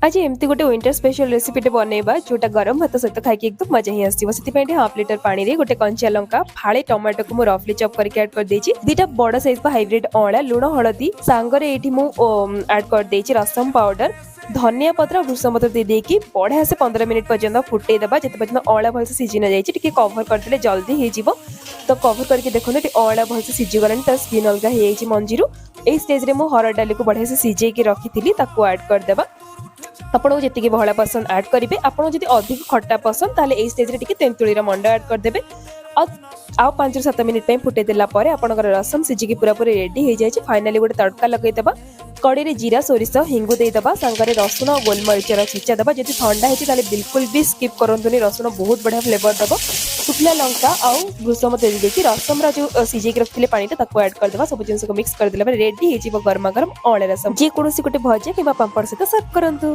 आज एमती गोटे विंटर स्पेशल रेसिपी बनैबा जोटा गरम भात सहित खाई एकदम मजा ही आसो से हाफ लिटर पानी रे गोटे कंचा लंका फाड़े टमाटो को रफली चॉप करके ऐड कर देछि दुटा बड़ साइज को हाइब्रिड अळा लुण हळदी सांगरे एठी मु ऐड कर देछि रसम पाउडर धनिया पत्र भूसम पत्र दे देकी बढ़िया से 15 मिनिट पर्यंत फुटे देबा जते पर्यंत अळा भलसे सिझी न जाइछि टिके कवर करदेले जल्दी हे जिवो। तो कवर करके देखो अळा भलसे सिझी गलानी त स्किन अलगा हे जाइछि मंजीरु। ए स्टेज रे मु हरड़ डाली को बढ़िया से सिझे के रखिथिली ताको ऐड कर देबा। आपको जी बहला पसंद ऐड करेंगे आपको जब अधिक खट्टा पसंद ताले ए स्टेज रे टिके तेंतुळीर मंड ऐड कर देबे। आउ 5-7 मिनिट पे फुटे देला परे आपनकर रसम सिझिकी पूरा पूरी रेडी हो जाए। फाइनली गोटे तड़का लगे देबा कड़ी रे जीरा सोरिष हिंगु दे देबा सांगरे रसुण और गोलमरीचर छेचा देबा। जदि ठंडा है ताले बिल्कुल भी स्किप करंतुनी रसुण बहुत बढ़िया फ्लेवर देबो। शुखला लंका आउ भूसम दे देकी रसम रा जो सिझेकी रखथिले पानी ताको ऐड कर देबा। सब जिंस को मिक्स कर देला रेडी हो जिवो गरमा गरम अळे रसम जे कोनोसी गोटे भजा किबा पापड़ सहित सर्व करंतु।